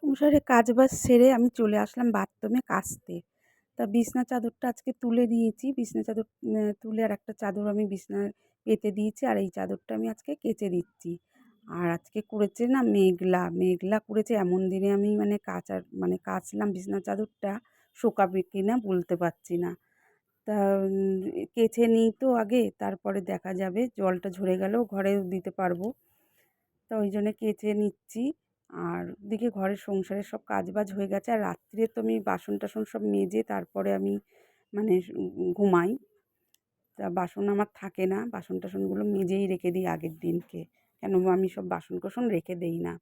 সংসারে কাজবাজ সেরে আমি চলে আসলাম বাথরুমে কাচতে। তা বিছনা চাদরটা আজকে তুলে নিয়েছি। বিছনা চাদর তুলে আরেকটা চাদর আমি বিছানায় পেতে দিয়েছি। আর এই চাদরটা আমি আজকে কেচে দিচ্ছি। আর আজকে করেছে না মেঘলা, মেঘলা করেছে এমন দিনে আমি কাচলাম বিছনা চাদরটা, শোকাবে কিনা বলতে পারছি না। তা কেচে নিই তো আগে, তারপরে দেখা যাবে জলটা ঝরে গেলেও ঘরেও দিতে পারবো। তো ওই জন্যে কেচে নিচ্ছি। আর ওদিকে ঘরের সংসারের সব কাজবাজ হয়ে গেছে। আর রাত্রে তো আমি বাসন-টাসন সব মেজে তারপরে আমি মানে ঘুমাই। তা বাসন আমার থাকে না। বাসন-টাসনগুলো মেজেই রেখে দিই আগের দিনকে। কেন আমি সব বাসন-কোসন রেখে দেই না।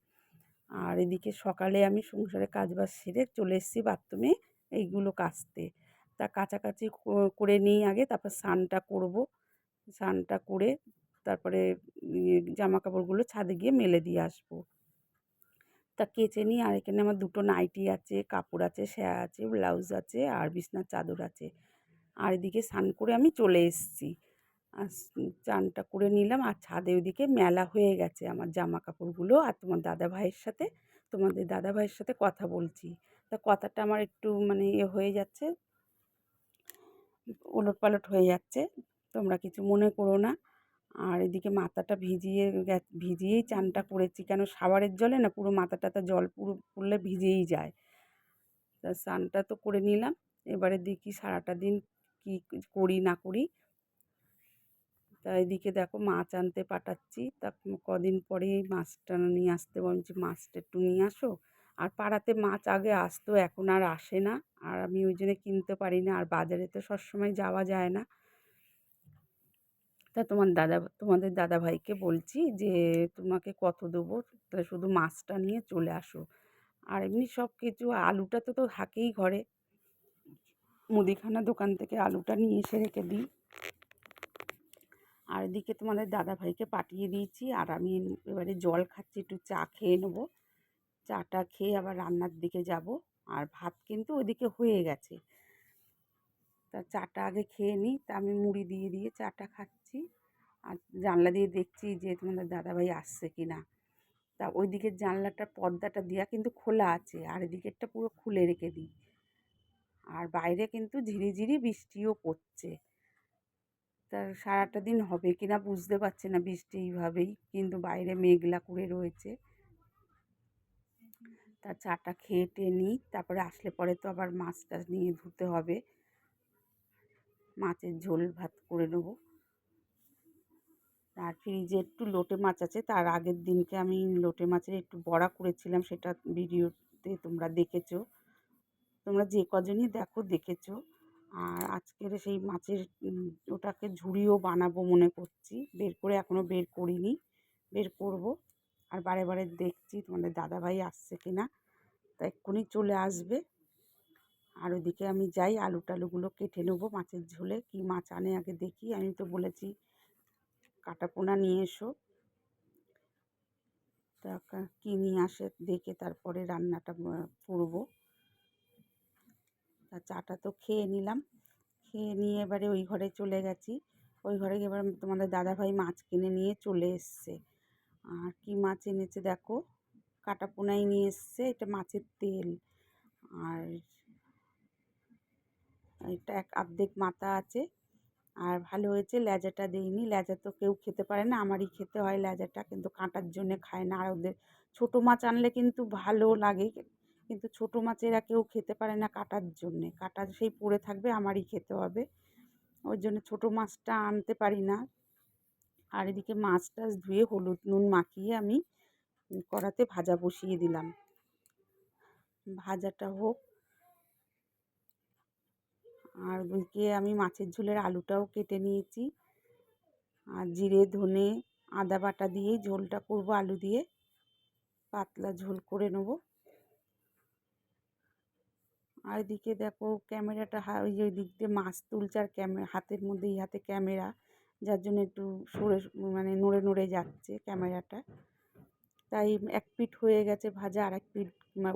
আর এদিকে সকালে আমি সংসারের কাজবাজ সেরে চলে এসেছি বাথরুমে এইগুলো কাচতে। তা কাচাকাচি করে নিই আগে, তারপর স্নানটা করব। স্নানটা করে তারপরে জামাকাপড়গুলো ছাদে গিয়ে মেলে দিয়ে আসবো। তা কেচে নিই। আর এখানে আমার দুটো নাইটি আছে, কাপড় আছে, সায়া আছে, ব্লাউজ আছে আর বিছনার চাদর আছে। আর এদিকে স্নান করে আমি চলে এসেছি। আর চানটা করে নিলাম। আর ছাদে ওইদিকে মেলা হয়ে গেছে আমার জামা কাপড়গুলো। আর তোমাদের দাদাভাইয়ের সাথে কথা বলছি। তা কথাটা আমার একটু মানে হয়ে যাচ্ছে, ওলটপালট হয়ে যাচ্ছে, তোমরা কিছু মনে করো না। আর এদিকে মাথাটা ভিজিয়েই চানটা করেছি, কেন শাওয়ারের জলে না পুরো মাথা টাথা জল পুরো পড়লে ভিজেই যায়। তা স্নানটা তো করে নিলাম। এবারে দেখি সারাটা দিন কী করি না করি। তা এদিকে দেখো মাছ আনতে পাঠাচ্ছি। তা কদিন পরেই মাছটা নিয়ে আসতে বলছি, মাছটা একটু নিয়ে আসো। আর পাড়াতে মাছ আগে আসতো, এখন আর আসে না। আর আমি ওই জন্য কিনতে পারি না। আর বাজারে তো সবসময় যাওয়া যায় না। তা তোমাদের দাদাভাইকে বলছি যে তোমাকে কত দেবো, তা শুধু মাছটা নিয়ে চলে আসো। আর এমনি সব কিছু আলুটা তো থাকেই ঘরে, মুদিখানা দোকান থেকে আলুটা নিয়ে এসে রেখে দিই। আর এদিকে তোমাদের দাদাভাইকে পাঠিয়ে দিয়েছি। আর আমি এবারে জল খাচ্ছি, একটু চা খেয়ে নেবো। চাটা খেয়ে আবার রান্নার দিকে যাব। আর ভাত কিন্তু ওইদিকে হয়ে গেছে। তা চাটা আগে খেয়ে নিই। তা আমি মুড়ি দিয়ে দিয়ে চাটা খাচ্ছি। আর জানলা দিয়ে দেখছি যে তোমাদের দাদাভাই আসছে কি না। তা ওই দিকের জানলাটার পর্দাটা দেওয়া কিন্তু খোলা আছে, আর এদিকেরটা পুরো খুলে রেখে দিই। আর বাইরে কিন্তু ঝিরিঝিরি বৃষ্টিও পড়ছে। তা সারাটা দিন হবে কি না বুঝতে পারছি না, বৃষ্টি এইভাবেই কিন্তু বাইরে মেঘলা করে রয়েছে। তা চাটা খেয়ে টেয়ে নিই, তারপরে আসলে পরে তো আবার মাছ টাছ নিয়ে ধুতে হবে। মাছের ঝোল ভাত করে নেবো। আর ফ্রিজে একটু লোটে মাছ আছে, তার আগের দিনকে আমি লোটে মাছের একটু বড়া করেছিলাম, সেটা ভিডিওতে তোমরা দেখেছো। তোমরা যে কজনই দেখেছো। আর আজকের সেই মাছের ওটাকে ঝুড়িও বানাবো মনে করছি, বের করে এখনও বের করিনি, বের করব। আর বারে বারে দেখছি তোমাদের দাদাভাই আসছে কি না, তা এক্ষুনি চলে আসবে। আর ওদিকে আমি যাই আলু টালুগুলো কেটে নেবো মাছের ঝোলে। কি মাছ আনে আগে দেখি। আমি তো বলেছি কাটা পোনা নিয়ে এসো। তা কী নিয়ে আসে দেখে তারপরে রান্নাটা করবো। তা চাটা তো খেয়ে নিলাম। খেয়ে নিয়ে এবারে ওই ঘরে চলে গেছি। ওই ঘরে এবার তোমাদের দাদাভাই মাছ কিনে নিয়ে চলে এসছে। আর কি মাছ এনেছে দেখো, কাটা পোনাই নিয়ে এসছে। এটা মাছের তেল। আর এটা অর্ধেক মাথা আছে। আর ভালো হয়েছে লেজাটা দিইনি, লেজা তো কেউ খেতে পারে না, আমারই খেতে হয় লেজাটা, কিন্তু কাঁটার জন্যে খায় না। আর ওদের ছোটো মাছ আনলে কিন্তু ভালো লাগে, কিন্তু ছোটো মাছ এরা কেউ খেতে পারে না কাঁটার জন্যে। কাঁটা সেই পড়ে থাকবে, আমারই খেতে হবে। ওই জন্য ছোটো মাছটা আনতে পারি না। আর এদিকে মাছ টাছ ধুয়ে হলুদ নুন মাখিয়ে আমি কড়াতে ভাজা বসিয়ে দিলাম। ভাজাটা হোক। আর ওইদিকে আমি মাছের ঝোলের আলুটাও কেটে নিয়েছি। আর জিরে ধনে আদা বাটা দিয়েই ঝোলটা করব, আলু দিয়ে পাতলা ঝোল করে নেব। আর এদিকে দেখো ক্যামেরাটা ওই যে দিক দিয়ে মাছ তুলছে, আর হাতের মধ্যে এই হাতে ক্যামেরা, যার জন্য একটু নড়ে নড়ে যাচ্ছে ক্যামেরাটা। তাই এক পিঠ হয়ে গেছে ভাজা, আর এক পিঠ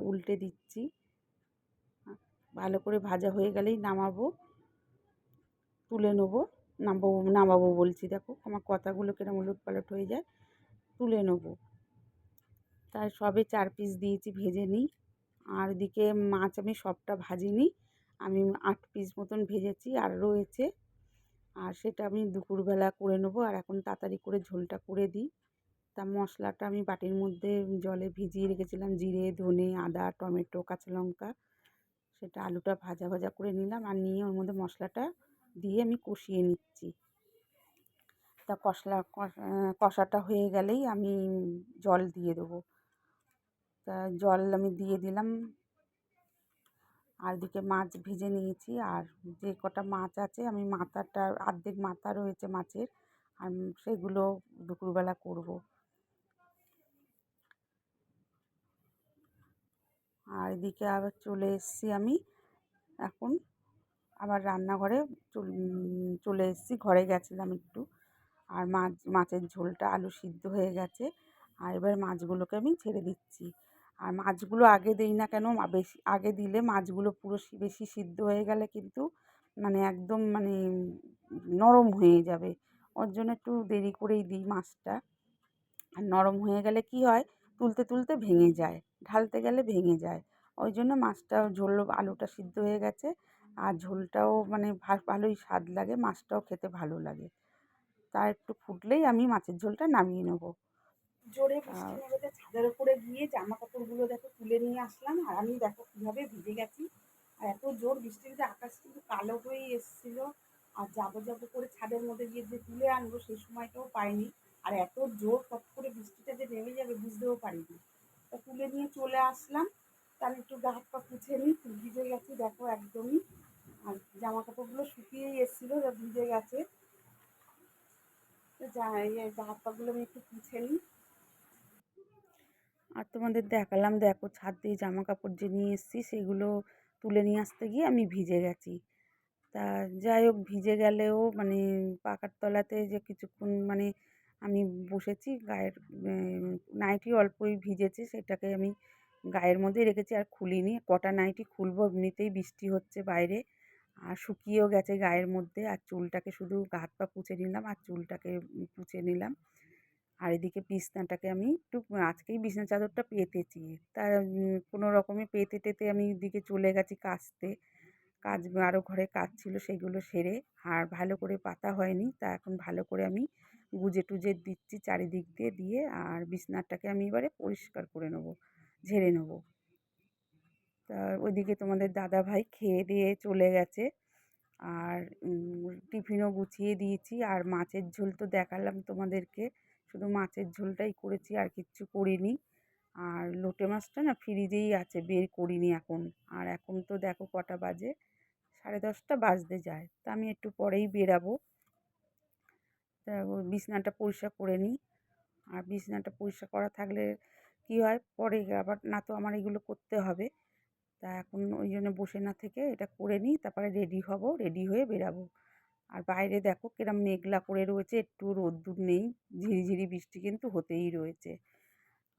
উল্টে দিচ্ছি। ভালো করে ভাজা হয়ে গেলেই তুলে নেবো। নামাবো বলছি, দেখো আমার কথাগুলো কিরম উলটপালট হয়ে যায়। তুলে নেবো। তাই সবে 4 পিস দিয়েছি, ভেজে নিই। আর এদিকে মাছ আমি সবটা ভাজিনি, আমি 8 পিস মতন ভেজেছি আর রয়েছে, আর সেটা আমি দুপুরবেলা করে নেবো। আর এখন তাড়াতাড়ি করে ঝোলটা করে দিই। তা মশলাটা আমি বাটির মধ্যে জলে ভিজিয়ে রেখেছিলাম, জিরে, ধনে, আদা, টমেটো, কাঁচা লঙ্কা, সেটা আলুটা ভাজা ভাজা করে নিলাম আর নিয়ে ওর মধ্যে মশলাটা দিয়ে আমি কষিয়ে নিচ্ছি। তা কষাটা হয়ে গেলেই আমি জল দিয়ে দেবো। তা জল আমি দিয়ে দিলাম, আর এদিকে মাছ ভেজে নিয়েছি, আর যে কটা মাছ আছে আমি মাথাটা, অর্ধেক মাথা রয়েছে মাছের, আর সেগুলো দুপুরবেলা করব। আর এদিকে আবার চলে এসেছি আমি এখন আবার রান্নাঘরে চলে এসেছি, ঘরে গেছিলাম একটু। আর মাছের ঝোলটা আলু সিদ্ধ হয়ে গেছে, আর এবার মাছগুলোকে আমি ছেড়ে দিচ্ছি। আর মাছগুলো আগে দিই না কেন, বেশি আগে দিলে মাছগুলো পুরো বেশি সিদ্ধ হয়ে গেলে কিন্তু মানে একদম মানে নরম হয়ে যাবে, ওর জন্য একটু দেরি করেই দিই মাছটা। আর নরম হয়ে গেলে কি হয়, তুলতে তুলতে ভেঙে যায়, ঢালতে গেলে ভেঙে যায়, ওই জন্য মাছটা ঝোল, আলুটা সিদ্ধ হয়ে গেছে আর ঝোলটাও মানে ভালোই স্বাদ লাগে, মাছটাও খেতে ভালো লাগে। তার একটু ফুটলেই আমি মাছের ঝোলটা নামিয়ে নেবো। জোরে বৃষ্টি নেমেছে, ছাদের উপরে গিয়ে জামা কাপড়গুলো দেখো তুলে নিয়ে আসলাম, আর আমি দেখো কীভাবে ভিজে গেছি। আর এত জোর বৃষ্টিতে আকাশ কিন্তু কালো হয়েই এসেছিলো, আর যাবো যাবো করে ছাদের মধ্যে গিয়ে যে তুলে আনবো সেই সময়টাও পাইনি। আর এত জোর ফট করে বৃষ্টিটা যে নেমে যাবে বুঝতেও পারিনি। তা তুলে নিয়ে চলে আসলাম, তার একটু গা হাত পা পুছে নিই, ভিজে গেছি দেখো একদমই। আর জামা কাপড়গুলো শুকিয়েই এসেছিলো, ভিজে গেছে। তো গা হাত পাগুলো আমি একটু পুছে নিই। আর তোমাদের দেখালাম, দেখো ছাদ দিয়ে জামা কাপড় যে নিয়ে এসেছি সেগুলো তুলে নিয়ে আসতে গিয়ে আমি ভিজে গেছি। তা যাই হোক, ভিজে গেলেও মানে পাখার তলাতে যে কিছুক্ষণ মানে আমি বসেছি, গায়ের নাইটি অল্পই ভিজেছে সেটাকে আমি গায়ের মধ্যে রেখেছি আর খুলিনি। কটা নাইটি খুলবো, এমনিতেই বৃষ্টি হচ্ছে বাইরে, আর শুকিয়েও গেছে গায়ের মধ্যে। আর চুলটাকে শুধু হাত পা পুছে নিলাম আর চুলটাকে পুছে নিলাম। আর এদিকে বিছনাটাকে আমি একটু, আজকেই বিছনা চাদরটা পেতেছি, তা কোনো রকমে পেতে টেতে আমি এদিকে চলে গেছি কাচতে। আরও ঘরে কাজ ছিল সেগুলো সেরে, আর ভালো করে পাতা হয়নি, তা এখন ভালো করে আমি গুজে টুজে দিচ্ছি চারিদিক দিয়ে, দিয়ে আর বিছনাটাকে আমি এবারে পরিষ্কার করে নেবো, ঝেড়ে নেবো। তা ওইদিকে তোমাদের দাদাভাই খেয়ে দিয়ে চলে গেছে, আর টিফিনও গুছিয়ে দিয়েছি। আর মাছের ঝোল তো দেখালাম তোমাদেরকে, শুধু মাছের ঝোলটাই করেছি আর কিচ্ছু করিনি। আর লোটে মাছটা না ফ্রিজেই আছে, বের করিনি এখন। আর এখন তো দেখো কটা বাজে, 10:30 বাজতে যায়, তা আমি একটু পরেই বেরাবো। তা বিছানাটা পরিষ্কার করে নিই। আর বিছানাটা পরিষ্কার করা থাকলে কি হয়, পরে আবার না তো আমার এগুলো করতে হবে। তা এখন ওই জন্য বসে না থেকে এটা করে নিই, তারপরে রেডি হব, রেডি হয়ে বেরাবো। আর বাইরে দেখো কিরম মেঘলা করে রয়েছে, একটু রোদ্দুর নেই, ঝিরিঝিরি বৃষ্টি কিন্তু হতেই রয়েছে।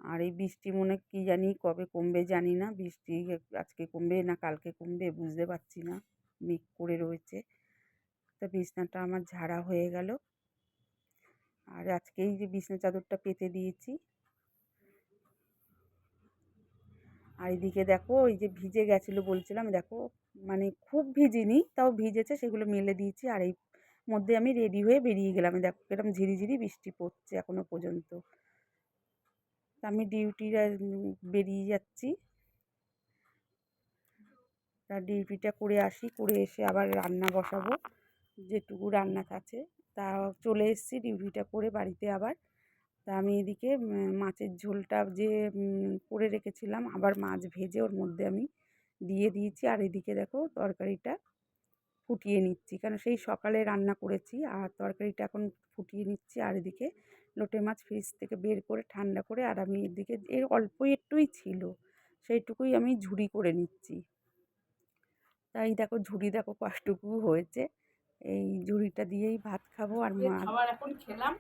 আর এই বৃষ্টি মনে কি জানি কবে কমবে জানি না, বৃষ্টি আজকে কমবে না কালকে কমবে বুঝতে পারছি না, মেঘ করে রয়েছে। তা বিছনাটা আমার ঝাড়া হয়ে গেল, আর আজকেই যে বিছনা চাদরটা পেতে দিয়েছি। আর এদিকে দেখো ওই যে ভিজে গেছিলো বলছিলাম, দেখো মানে খুব ভিজিনি, তাও ভিজেছে, সেগুলো মেলে দিয়েছি। আর এই মধ্যে আমি রেডি হয়ে বেরিয়ে গেলাম, দেখো এরকম ঝিরিঝিরি বৃষ্টি পড়ছে এখনো পর্যন্ত। তা আমি ডিউটির বেরিয়ে যাচ্ছি, তা ডিউটিটা করে আসি, করে এসে আবার রান্না বসাবো, যেটুকু রান্না আছে। তা চলে এসেছি ডিউটিটা করে বাড়িতে আবার। তা আমি এদিকে মাছের ঝোলটা যে করে রেখেছিলাম, আবার মাছ ভেজে ওর মধ্যে আমি দিয়ে দিয়েছি। আর এদিকে দেখো তরকারিটা ফুটিয়ে নিচ্ছি, কারণ সেই সকালে রান্না করেছি, আর তরকারিটা এখন ফুটিয়ে নিচ্ছি। আর এদিকে লোটে মাছ ফ্রিজ থেকে বের করে ঠান্ডা করে, আর আমি এদিকে এর অল্প একটুই ছিল সেইটুকুই আমি ঝুরি করে নিচ্ছি। তাই দেখো ঝুরি দেখো কষ্টটুকু হয়েছে, এই ঝুরিটা দিয়েই ভাত খাবো। আর খাবার এখন খেলাম,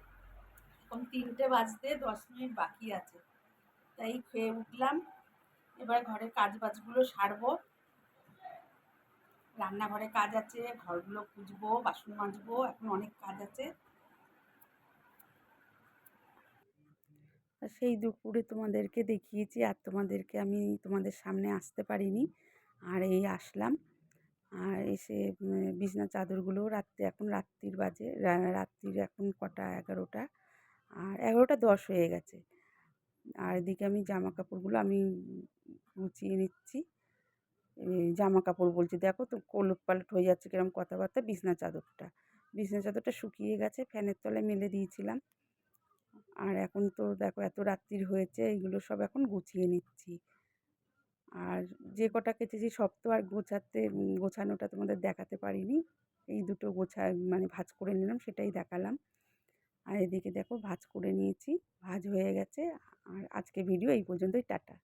এখন 3টে বাজতে 10 মিনিট বাকি আছে, তাই খেয়ে উঠলাম। এবার ঘরে কাজ বাজগুলো সারবো, রান্নাঘরে কাজ আছে, ঘরগুলো পুছবো, বাসন মাজবো, এখন অনেক কাজ আছে। আর সেই দুপুরে তোমাদেরকে দেখিয়েছি, আর তোমাদের সামনে আসতে পারিনি। আর এই আসলাম, আর এসে বিছানার চাদরগুলো এখন রাত্রির বাজে, রাত্রির এখন কটা, 11টা, আর 11টা 10 হয়ে গেছে। আর এদিকে আমি জামা কাপড়গুলো গুছিয়ে নিচ্ছি। জামা কাপড় বলছি, দেখো তো ওলট পালট হয়ে যাচ্ছে কিরম কথাবার্তা। বিছানা চাদরটা শুকিয়ে গেছে, ফ্যানের তলায় মেলে দিয়েছিলাম। আর এখন তো দেখো এত রাত্রির হয়েছে, এইগুলো সব এখন গুছিয়ে নিচ্ছি। আর যে কটা কেচেছি সব তো আর গোছানোটা তোমাদের দেখাতে পারিনি। এই দুটো ভাঁজ করে নিলাম, সেটাই দেখালাম। আর এদিকে দেখো ভাঁজ করে নিয়েছি, ভাঁজ হয়ে গেছে। আর আজকে ভিডিও এই পর্যন্তই, টাটা।